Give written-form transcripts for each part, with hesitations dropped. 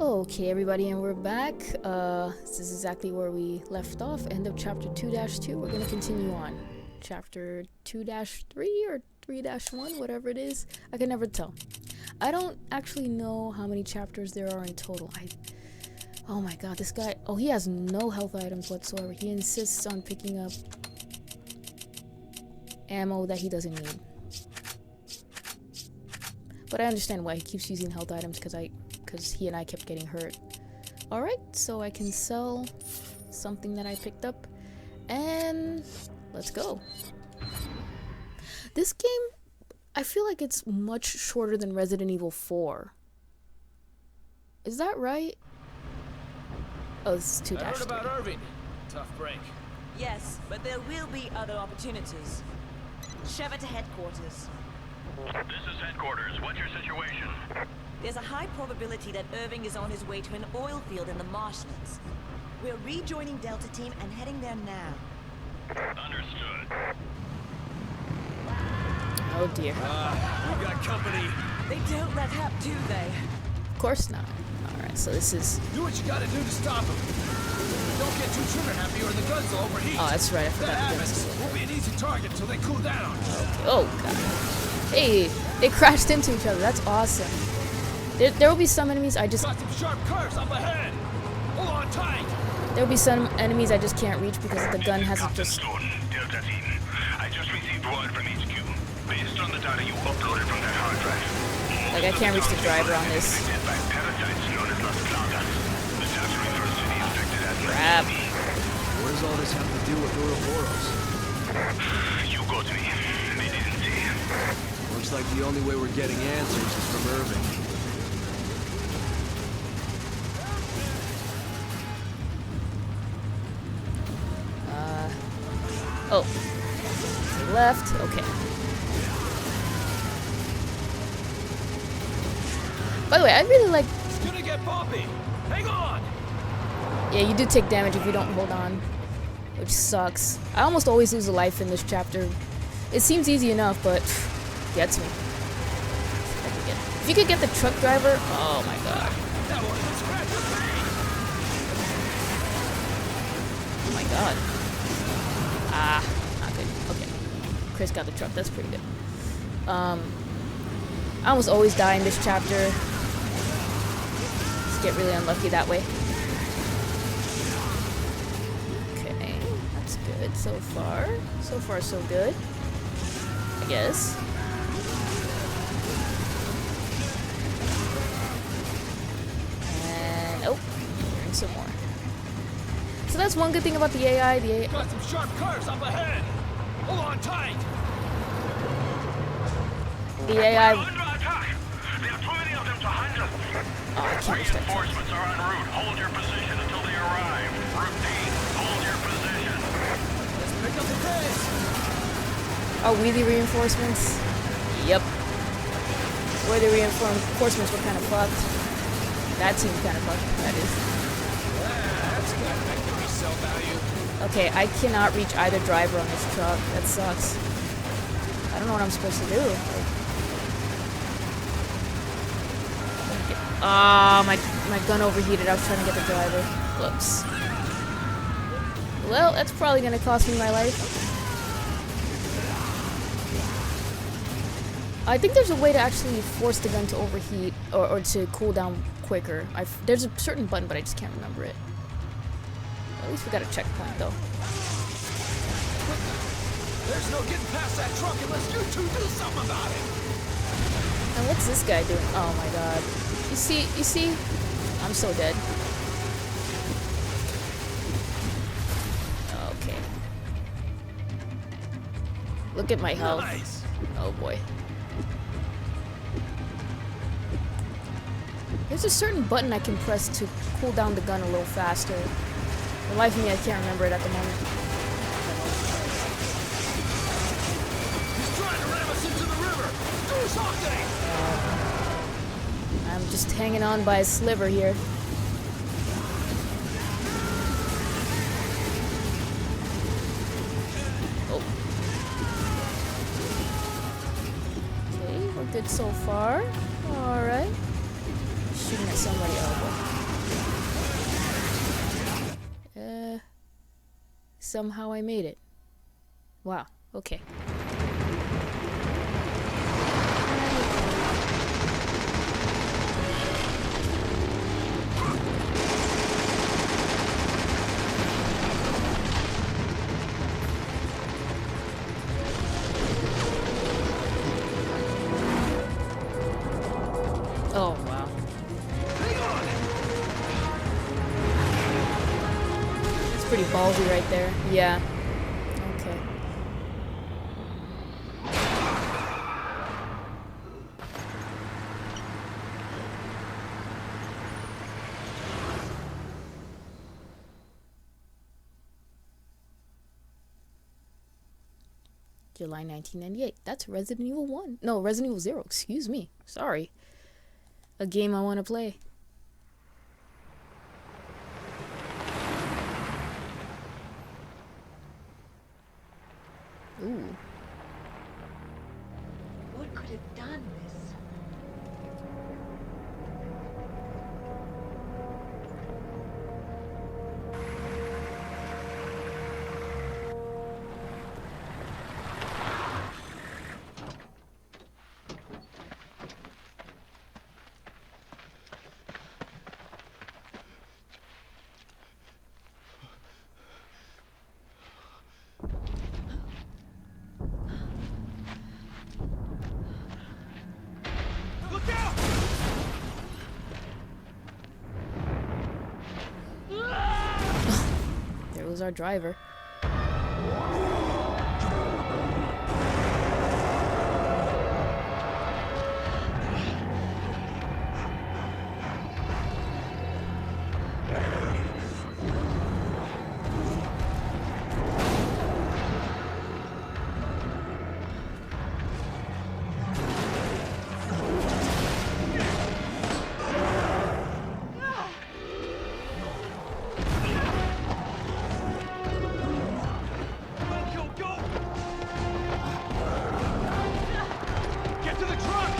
Okay, everybody, and we're back. This is exactly where we left off. End of chapter 2-2. We're gonna continue on. Chapter 2-3 or 3-1, whatever it is. I can never tell. I don't actually know how many chapters there are in total. Oh my god, this guy... Oh, he has no health items whatsoever. He insists on picking up ammo that he doesn't need. But I understand why he keeps using health items, because he and I kept getting hurt. Alright, so I can sell something that I picked up. And let's go. This game, I feel like it's much shorter than Resident Evil 4. Is that right? Oh, this is 2-3. I heard about Irving. Tough break. Yes, but there will be other opportunities. Shove it to headquarters. This is headquarters. What's your situation? There's a high probability that Irving is on his way to an oil field in the marshlands. We're rejoining Delta Team and heading there now. Understood. Oh dear. We got company. They don't let up, do they? Of course not. Alright, so this is... Do what you gotta do to stop him. Don't get too trigger happy or the guns will overheat. Oh, that's right, I If that forgot the happens, guns. we'll be an easy target until they cool down. Okay. Oh god. Hey, they crashed into each other. That's awesome. There will be some enemies I just... Got some sharp curves up ahead. Hold on tight. There will be some enemies I just can't reach because the gun hasn't just... Stone, Delta Team. I just received word from HQ. Based on the data you uploaded from that hard drive. Like, I can't reach the driver on this. Infected by parasites known as Las Plagas. The task refers to the infected as Crap. What does all this have to do with Ouroboros? You go to me. They didn't say. Looks like the only way we're getting answers is from Irving. Oh. They left. Okay. By the way, I really like... It's gonna get bumpy. Hang on. Yeah, you do take damage if you don't hold on, which sucks. I almost always lose a life in this chapter. It seems easy enough, but gets me. If you could get the truck driver, oh my god. That one is scratch your face. Oh my god. Ah, not good. Okay. Chris got the truck, that's pretty good. I almost always die in this chapter. Just get really unlucky that way. Okay, that's good so far. So far, so good. I guess. And, oh, hearing some more. So that's one good thing about the AI. The AI... Got some sharp curves up ahead. Hold on tight. The AI... Under attack. There are too many of them to handle. Oh, I can't reach that truck. Reinforcements are en route. Hold your position until they arrive. Repeat. Hold your position. Let's pick up the pace. Are we the reinforcements? Yep. We're the reinforcements were kind of fucked. That seemed kind of fucked, that is. That's got back to resale value. Okay, I cannot reach either driver on this truck. That sucks. I don't know what I'm supposed to do. Ah, my gun overheated. I was trying to get the driver. Whoops. Well, that's probably gonna cost me my life. I think there's a way to actually force the gun to overheat or to cool down quicker. There's a certain button, but I just can't remember it. At least we got a checkpoint, though. There's no getting past that truck unless you two do something about it. And what's this guy doing? Oh my god. You see? I'm so dead. Okay. Look at my health. Nice. Oh boy. There's a certain button I can press to cool down the gun a little faster. For the life of me, I can't remember it at the moment. He's trying to ram us into the river. Do something. I'm just hanging on by a sliver here. Oh. Okay, we're good so far. Alright. Shooting at somebody. Somehow I made it. Wow. Okay. Oh, wow. It's pretty ballsy right there. Yeah. Okay. July 1998. That's Resident Evil 1. No, Resident Evil 0. Excuse me. Sorry. A game I want to play. Ooh. What could have done this? Look out! There was our driver. Go, go! Get to the truck!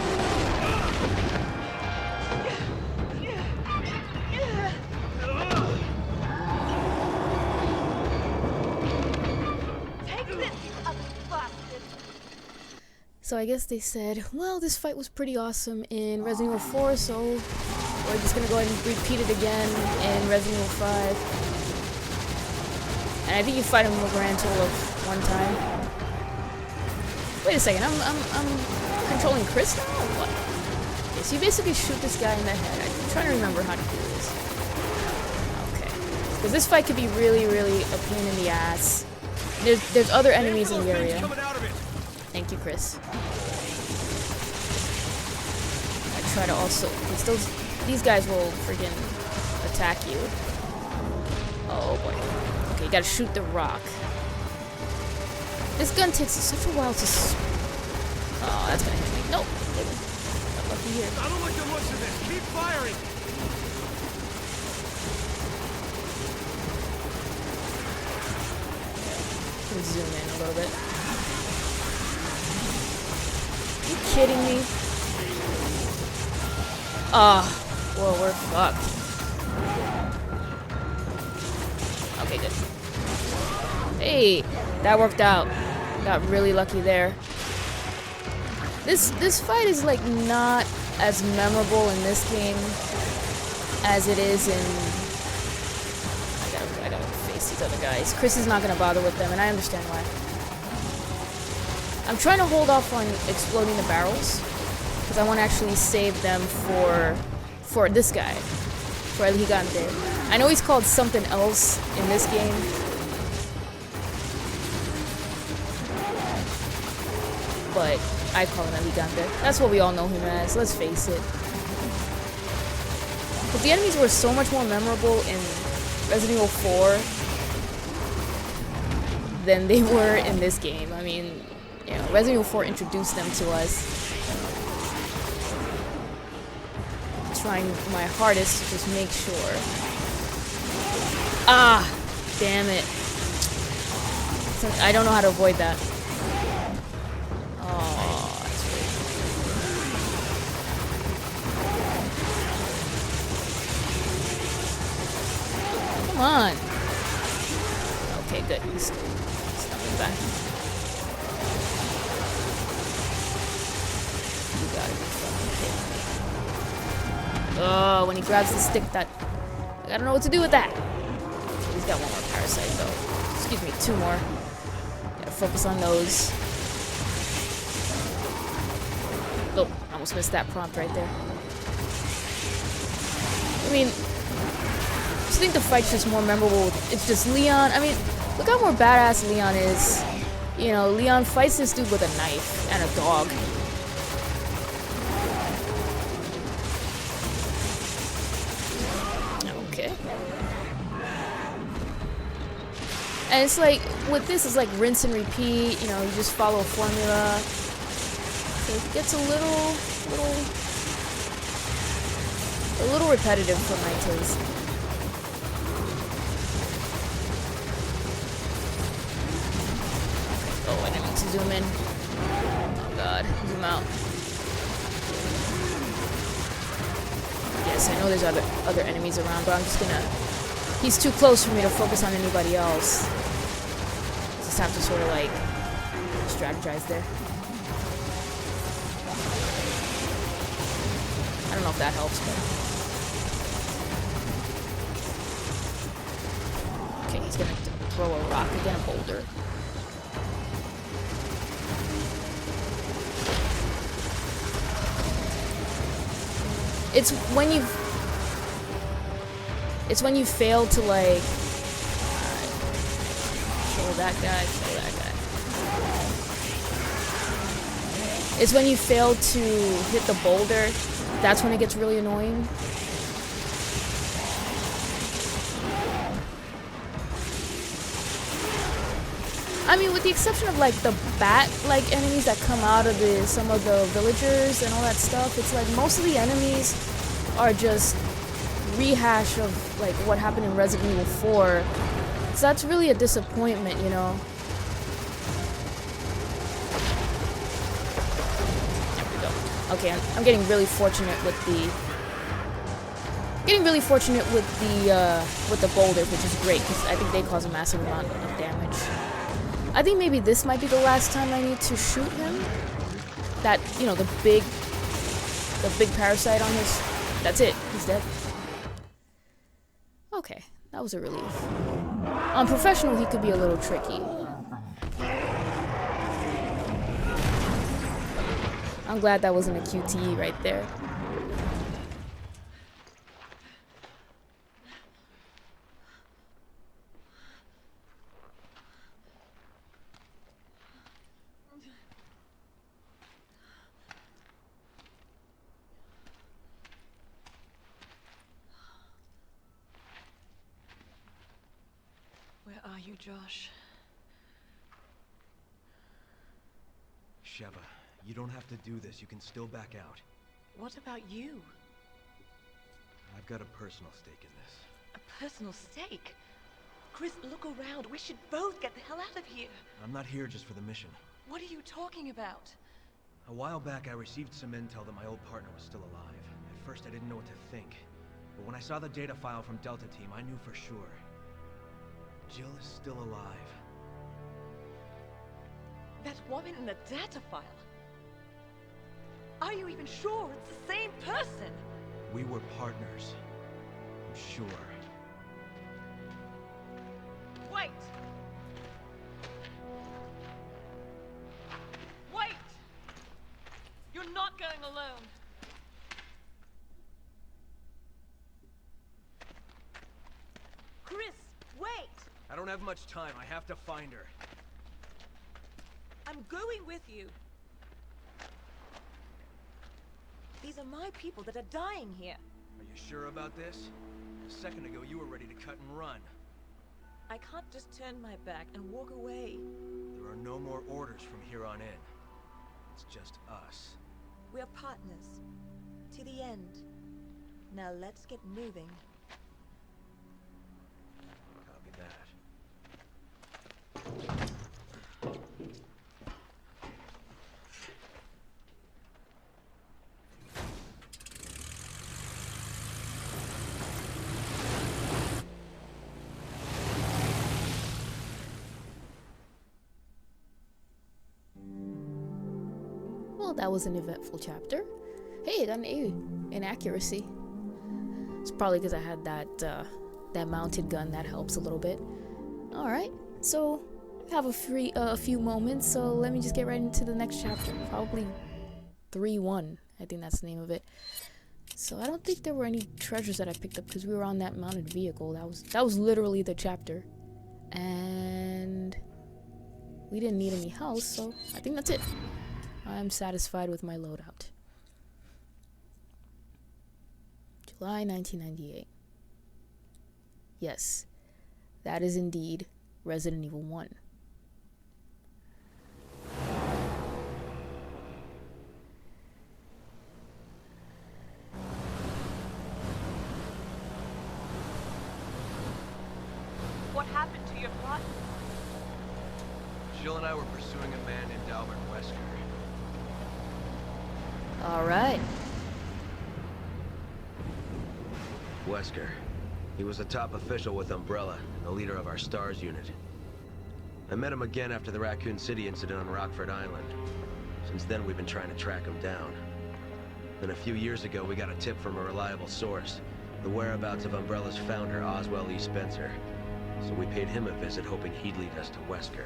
Take this, you other bastard! So I guess they said, well, this fight was pretty awesome in Resident Evil 4, so we're just gonna go ahead and repeat it again in Resident Evil 5. And I think you fight him a grand total of 1 time. Wait a second, I'm controlling Chris now or what? Okay, so you basically shoot this guy in the head. I'm trying to remember how to do this. Okay. Because this fight could be really, really a pain in the ass. There's other enemies in the area. Coming out of it. Thank you, Chris. I try to also... These guys will friggin' attack you. Oh boy. Okay, you gotta shoot the rock. This gun takes such a while to... Oh, that's gonna hit me. Nope. Not lucky here. I don't like the looks of this. Keep firing. Let me zoom in a little bit. Are you kidding me? Well, we're fucked. Okay, good. Hey, that worked out. Got really lucky there. This fight is like not as memorable in this game as it is in... I gotta face these other guys. Chris is not gonna bother with them, and I understand why. I'm trying to hold off on exploding the barrels because I want to actually save them for this guy, for El Gigante. I know he's called something else in this game. But I call him El Gigante. That's what we all know him as, let's face it. But the enemies were so much more memorable in Resident Evil 4 than they were in this game. I mean, you know, Resident Evil 4 introduced them to us. Trying my hardest to just make sure. Ah! Damn it. I don't know how to avoid that. Oh, that's Come on. Okay, good. He's stepping back. You gotta be fucking kidding me. Oh, when he grabs the stick, that I don't know what to do with that. He's got one more parasite though. Excuse me, 2 more. Gotta focus on those. Oh, almost missed that prompt right there. I mean, I just think the fight's just more memorable. It's just Leon. I mean, look how more badass Leon is. You know, Leon fights this dude with a knife and a dog. Okay. And it's like, with this, it's like rinse and repeat. You know, you just follow a formula. So it gets a little repetitive for my taste. Oh, I didn't mean to zoom in. Oh god, zoom out. Yes, I know there's other enemies around, but I'm just gonna... He's too close for me to focus on anybody else. Just have to sort of like strategize there. I don't know if that helps, but... Okay, he's gonna throw a rock again, a boulder. It's when you fail to like kill that guy, kill that guy. It's when you fail to hit the boulder, that's when it gets really annoying. I mean, with the exception of like the bat-like enemies that come out of some of the villagers and all that stuff, it's like most of the enemies are just rehash of like what happened in Resident Evil 4. So that's really a disappointment, you know. There we go. Okay, I'm getting really fortunate with the boulder, which is great because I think they cause a massive amount of damage. I think maybe this might be the last time I need to shoot him. That, you know, the big parasite on his... That's it. He's dead. Okay, that was a relief. On professional, he could be a little tricky. I'm glad that wasn't a QTE right there. Where are you, Josh? Sheva, you don't have to do this. You can still back out. What about you? I've got a personal stake in this. A personal stake? Chris, look around. We should both get the hell out of here. I'm not here just for the mission. What are you talking about? A while back, I received some intel that my old partner was still alive. At first, I didn't know what to think. But when I saw the data file from Delta Team, I knew for sure. Jill is still alive. That woman in the data file? Are you even sure it's the same person? We were partners. I'm sure. Wait! Wait! You're not going alone. Chris, wait! I don't have much time. I have to find her. I'm going with you. These are my people that are dying here. Are you sure about this? A second ago, you were ready to cut and run. I can't just turn my back and walk away. There are no more orders from here on in. It's just us. We're partners. To the end. Now let's get moving. Copy that. that was an eventful chapter. Hey, I got an A in accuracy. It's probably because I had that mounted gun. That helps a little bit. All right, so we have a few moments. So let me just get right into the next chapter. Probably 3-1. I think that's the name of it. So I don't think there were any treasures that I picked up because we were on that mounted vehicle. That was literally the chapter, and we didn't need any health. So I think that's it. I'm satisfied with my loadout. July 1998. Yes, that is indeed Resident Evil 1. What happened to your plot? Jill and I were pursuing a man named Albert Wesker. All right. Wesker. He was a top official with Umbrella, the leader of our STARS unit. I met him again after the Raccoon City incident on Rockford Island. Since then, we've been trying to track him down. Then a few years ago, we got a tip from a reliable source, the whereabouts of Umbrella's founder, Oswell E. Spencer. So we paid him a visit, hoping he'd lead us to Wesker.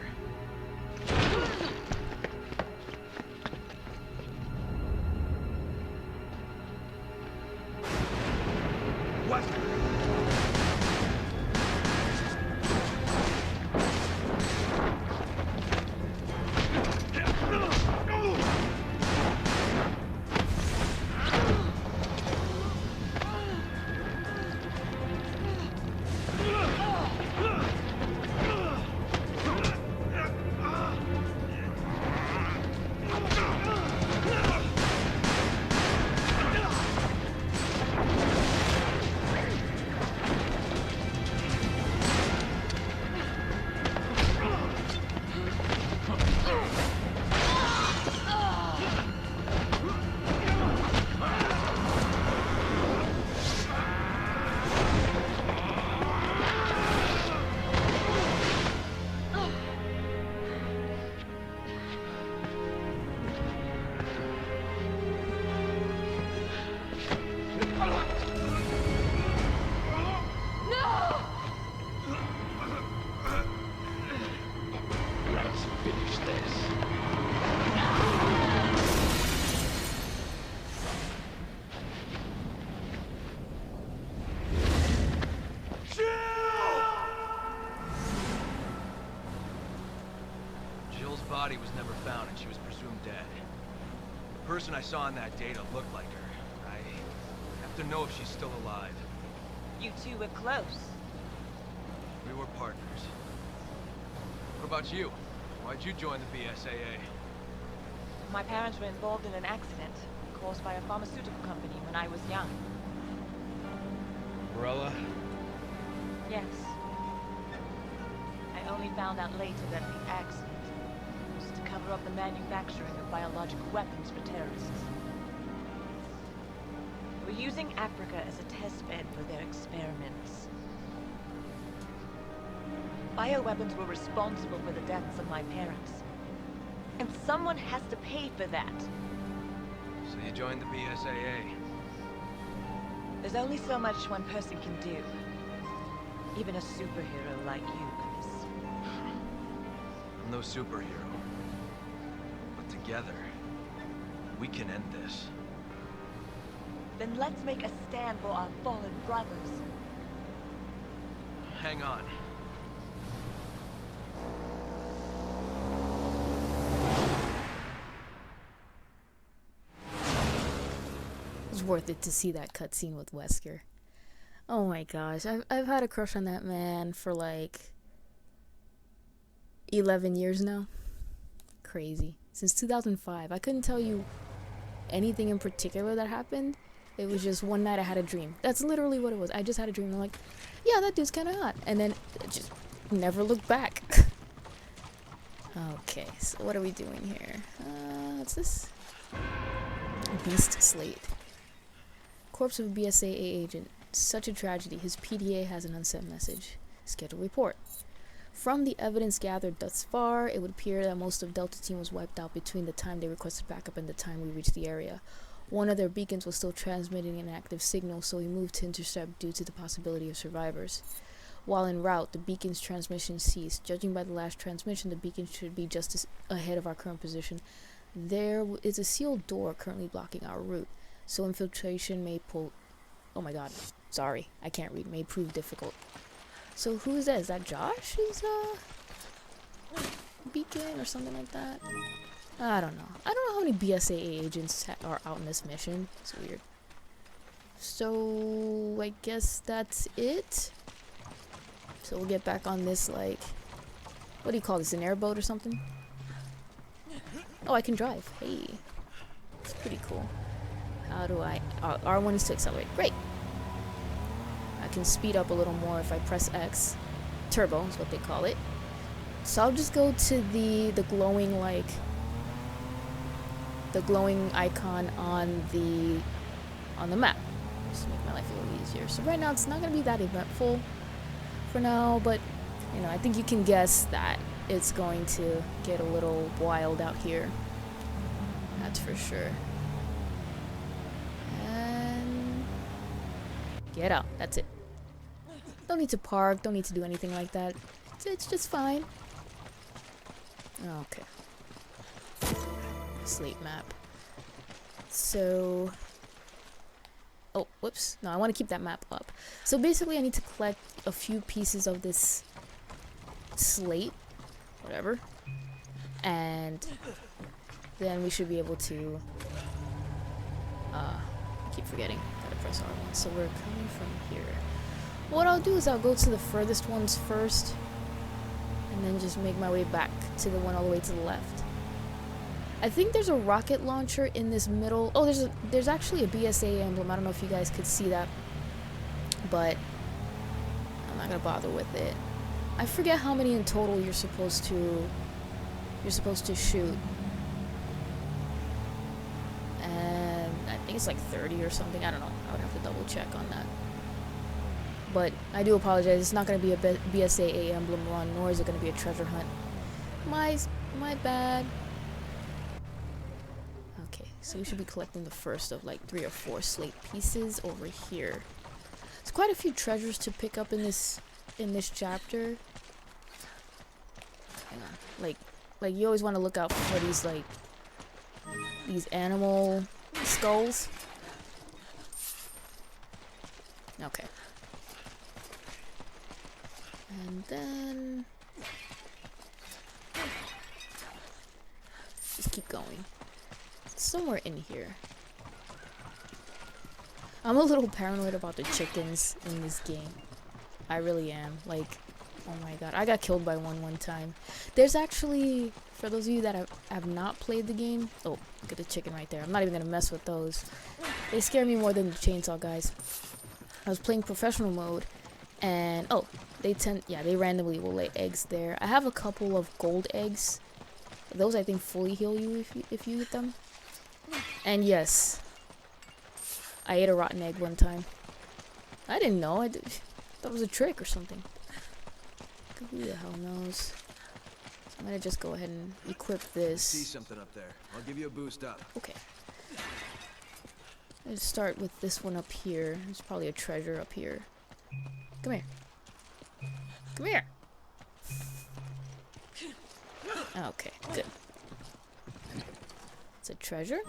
Body was never found and she was presumed dead. The person I saw in that data looked like her. I have to know if she's still alive. You two were close. We were partners. What about you? Why'd you join the BSAA? My parents were involved in an accident caused by a pharmaceutical company when I was young. Umbrella? Yes. I only found out later that the accident was to cover up the manufacturing of biological weapons for terrorists. They were using Africa as a test bed for their experiments. Bioweapons were responsible for the deaths of my parents. And someone has to pay for that. So you joined the BSAA? There's only so much one person can do. Even a superhero like you, Chris. I'm no superhero. But together, we can end this. Then let's make a stand for our fallen brothers. Hang on. It was worth it to see that cutscene with Wesker. Oh my gosh, I've had a crush on that man for like 11 years now. Crazy. Since 2005. I couldn't tell you anything in particular that happened. It was just one night I had a dream. That's literally what it was. I just had a dream. I'm like, yeah, that dude's kind of hot. And then just never looked back. Okay, so what are we doing here? What's this? Beast Slate. Corpse of a BSAA agent. Such a tragedy. His PDA has an unsent message. Schedule report. From the evidence gathered thus far, it would appear that most of Delta Team was wiped out between the time they requested backup and the time we reached the area. One of their beacons was still transmitting an active signal, so we moved to intercept due to the possibility of survivors. While en route, the beacon's transmission ceased. Judging by the last transmission, the beacon should be just ahead of our current position. There is a sealed door currently blocking our route, so infiltration may pull... Oh my god. Sorry, I can't read. May prove difficult. So who is that? Is that Josh's beacon or something like that? I don't know. I don't know how many BSAA agents are out in this mission. It's weird. So I guess that's it. So we'll get back on this, like, what do you call this? An airboat or something? Oh, I can drive. Hey, it's pretty cool. How do I? R1 is to accelerate. Great. I can speed up a little more if I press X. Turbo is what they call it. So I'll just go to the glowing, like, the glowing icon on the map. Just to make my life a little easier. So right now it's not gonna be that eventful for now, but you know, I think you can guess that it's going to get a little wild out here. That's for sure. And get out. That's it. Don't need to park. Don't need to do anything like that. It's just fine. Okay. Slate map. So... Oh, whoops. No, I want to keep that map up. So basically I need to collect a few pieces of this slate. Whatever. And then we should be able to... I keep forgetting. Gotta press R1. So we're coming from here. What I'll do is I'll go to the furthest ones first. And then just make my way back to the one all the way to the left. I think there's a rocket launcher in this middle. Oh, there's actually a BSA emblem. I don't know if you guys could see that, but I'm not gonna bother with it. I forget how many in total you're supposed to shoot, and I think it's like 30 or something. I don't know. I would have to double check on that. But I do apologize. It's not gonna be a BSAA emblem run, nor is it gonna be a treasure hunt. My bad. So we should be collecting the first of like 3 or 4 slate pieces over here. There's quite a few treasures to pick up in this chapter. Hang on. Like you always want to look out for these like these animal skulls. Okay. And then just keep going. Somewhere in here. I'm a little paranoid about the chickens in this game. I really am. Like, oh my god. I got killed by one time. There's actually, for those of you that have not played the game. Oh, look at the chicken right there. I'm not even gonna mess with those. They scare me more than the chainsaw guys. I was playing professional mode. And, oh, they randomly will lay eggs there. I have a couple of gold eggs. Those I think fully heal you if you eat them. And yes, I ate a rotten egg one time. I didn't know. I thought it was a trick or something. Who the hell knows? So I'm gonna just go ahead and equip this. See something up there. I'll give you a boost up. Okay. Let's start with this one up here. There's probably a treasure up here. Come here. Come here. Okay, good. It's a treasure.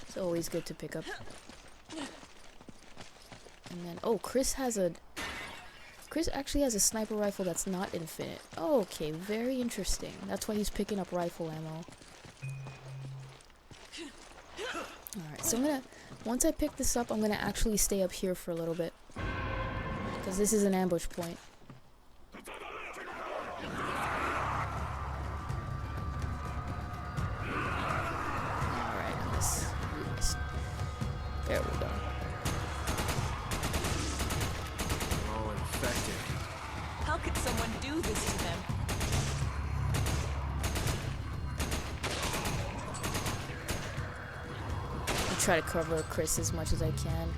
It's always good to pick up. And then, oh, Chris actually has a sniper rifle that's not infinite. Oh, okay, very interesting. That's why he's picking up rifle ammo. Alright, so once I pick this up, I'm gonna actually stay up here for a little bit. Because this is an ambush point. There we go. Oh, infected. How could someone do this to them? I try to cover Chris as much as I can.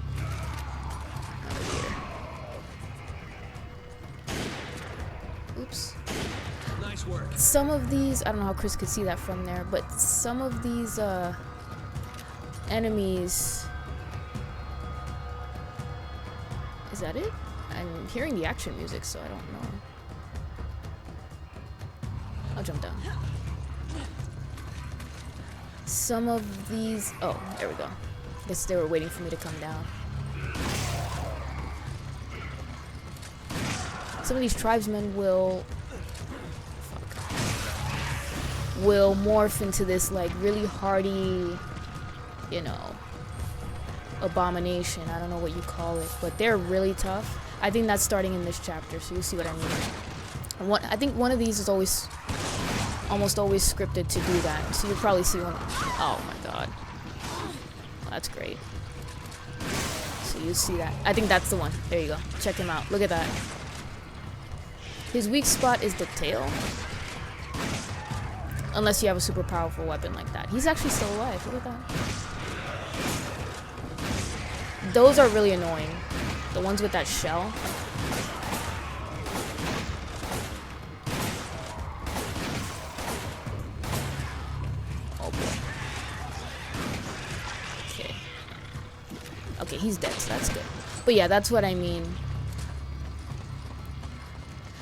Over here. Oops. Nice work. Some of these, I don't know how Chris could see that from there, but some of these enemies. Is that it? I'm hearing the action music, so I don't know. I'll jump down. Some of these. Oh, there we go. Guess they were waiting for me to come down. Some of these tribesmen will morph into this like really hardy, you know, abomination. I don't know what you call it, but they're really tough. I think that's starting in this chapter, so you'll see what I mean. I think one of these is almost always scripted to do that. So you'll probably see one. Oh my god, that's great. So you see that. I think that's the one. There you go. Check him out. Look at that. His weak spot is the tail. Unless you have a super powerful weapon like that. He's actually still alive. Look at that. Those are really annoying. The ones with that shell. Oh boy. Okay. Okay, he's dead, so that's good. But yeah, that's what I mean.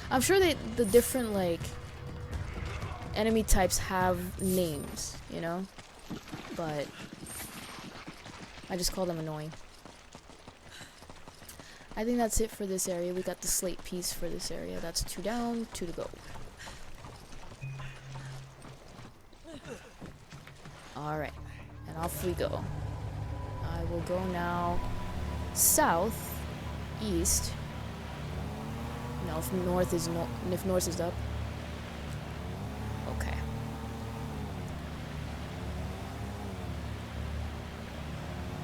I'm sure the different, like, enemy types have names, you know? But I just call them annoying. I think that's it for this area. We got the slate piece for this area. That's 2 down, 2 to go. Alright. And off we go. I will go now south, east. No, if north is up. Okay.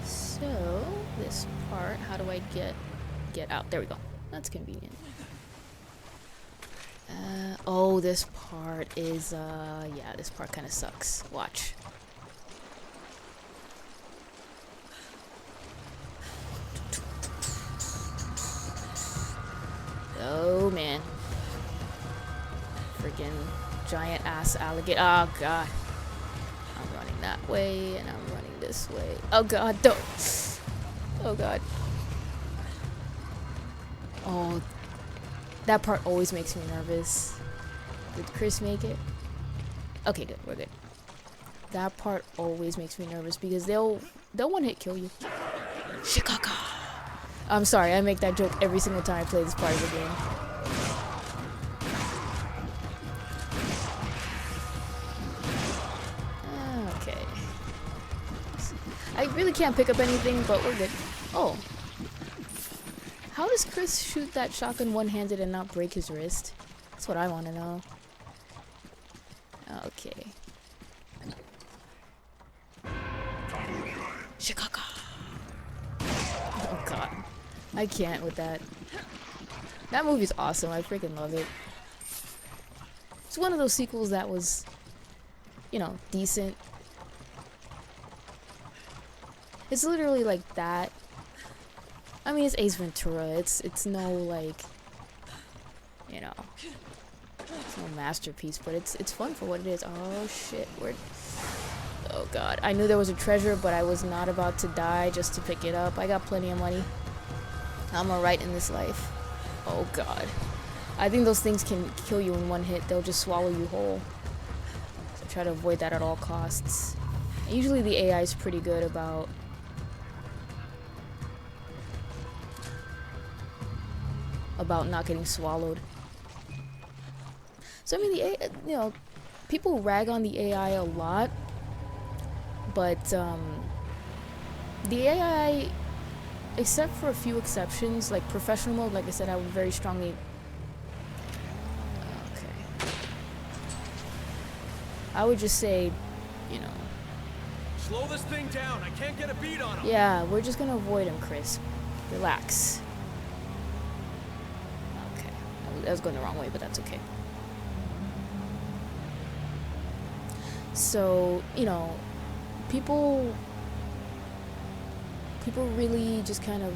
So this part, how do I get out? There we go. That's convenient. Oh, this part is yeah, this part kind of sucks. Watch. Oh man. Freaking giant ass alligator. Oh god. I'm running that way and I'm running this way. Oh god, don't. Oh god. Oh, that part always makes me nervous. Did Chris make it? Okay, good. We're good. That part always makes me nervous because they'll one-hit kill you. Shikaka. I'm sorry, I make that joke every single time I play this part of the game. Okay. I really can't pick up anything, but we're good. Oh. How does Chris shoot that shotgun one-handed and not break his wrist? That's what I want to know. Okay. Shikaka. Oh god. I can't with that. That movie's awesome. I freaking love it. It's one of those sequels that was, you know, decent. It's literally like that. I mean, it's Ace Ventura. It's no, like, you know, it's no masterpiece, but it's fun for what it is. Oh shit, oh god. I knew there was a treasure, but I was not about to die just to pick it up. I got plenty of money. I'm alright in this life. Oh god. I think those things can kill you in one hit. They'll just swallow you whole. So try to avoid that at all costs. And usually the AI is pretty good about not getting swallowed. So I mean, the AI, you know, people rag on the AI a lot, but the AI, except for a few exceptions, like professional mode, like I said, I would very strongly. Okay. I would just say, you know. Slow this thing down. I can't get a beat on him. Yeah, we're just gonna avoid him, Chris. Relax. Okay. That was going the wrong way, but that's okay. So, you know, people really just kind of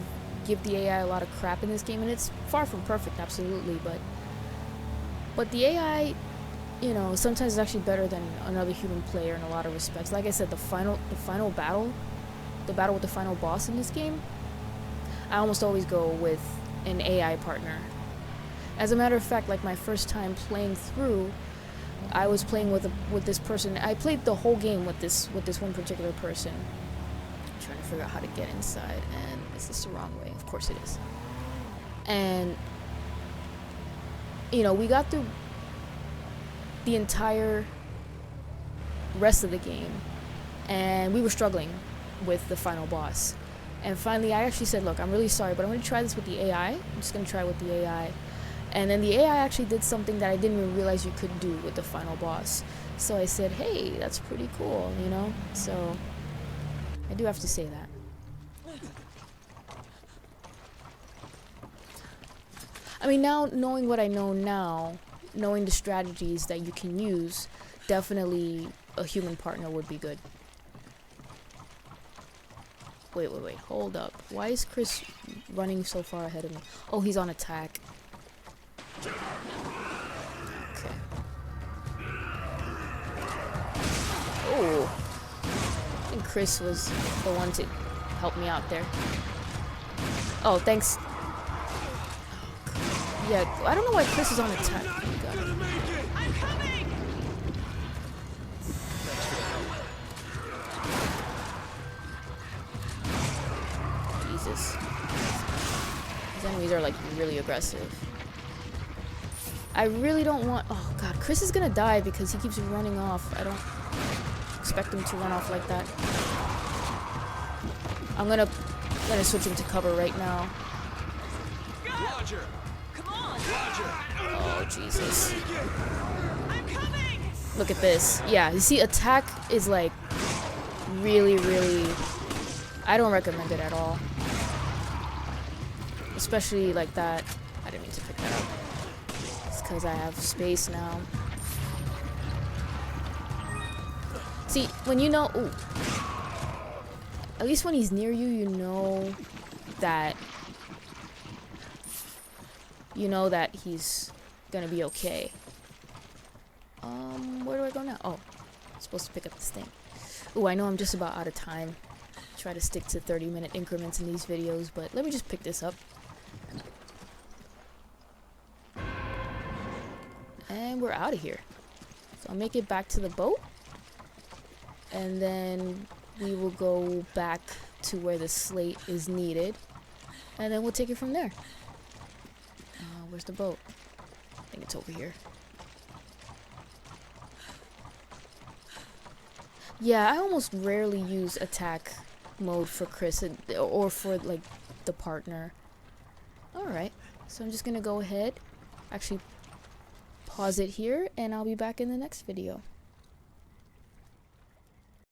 give the AI a lot of crap in this game, and it's far from perfect, absolutely, but But the AI, you know, sometimes is actually better than another human player in a lot of respects. Like I said, the final battle, the battle with the final boss in this game, I almost always go with an AI partner. As a matter of fact, like my first time playing through, I was playing with this person. I played the whole game with this one particular person. I'm trying to figure out how to get inside, and is this the wrong way? Of course it is. And you know, we got through the entire rest of the game, and we were struggling with the final boss. And finally, I actually said, look, I'm really sorry, but I'm going to try this with the AI. I'm just going to try with the AI. And then the AI actually did something that I didn't even realize you could do with the final boss. So I said, hey, that's pretty cool, you know? So I do have to say that. I mean, now knowing what I know now, knowing the strategies that you can use, definitely a human partner would be good. Wait, hold up. Why is Chris running so far ahead of me? Oh, he's on attack. Okay. Oh. I think Chris was the one to help me out there. Oh, thanks. Yeah, I don't know why Chris is on attack. I'm coming! Jesus. These enemies are like really aggressive. I really don't want... Oh god, Chris is gonna die because he keeps running off. I don't expect him to run off like that. I'm gonna switch him to cover right now. Roger. Come on! Roger. Oh Jesus. I'm coming! Look at this. Yeah, you see, attack is like really, really... I don't recommend it at all. Especially like that. I didn't mean to pick that up. It's because I have space now. See, when you know... Ooh. At least when he's near you, you know that... You know that he's gonna be okay. Where do I go now? Oh, I'm supposed to pick up this thing. Ooh, I know I'm just about out of time. Try to stick to 30-minute increments in these videos, but let me just pick this up. And we're out of here. So I'll make it back to the boat. And then we will go back to where the slate is needed. And then we'll take it from there. Where's the boat? I think it's over here. Yeah, I almost rarely use attack mode for Chris or for like the partner. Alright, so I'm just gonna go ahead, actually pause it here, and I'll be back in the next video.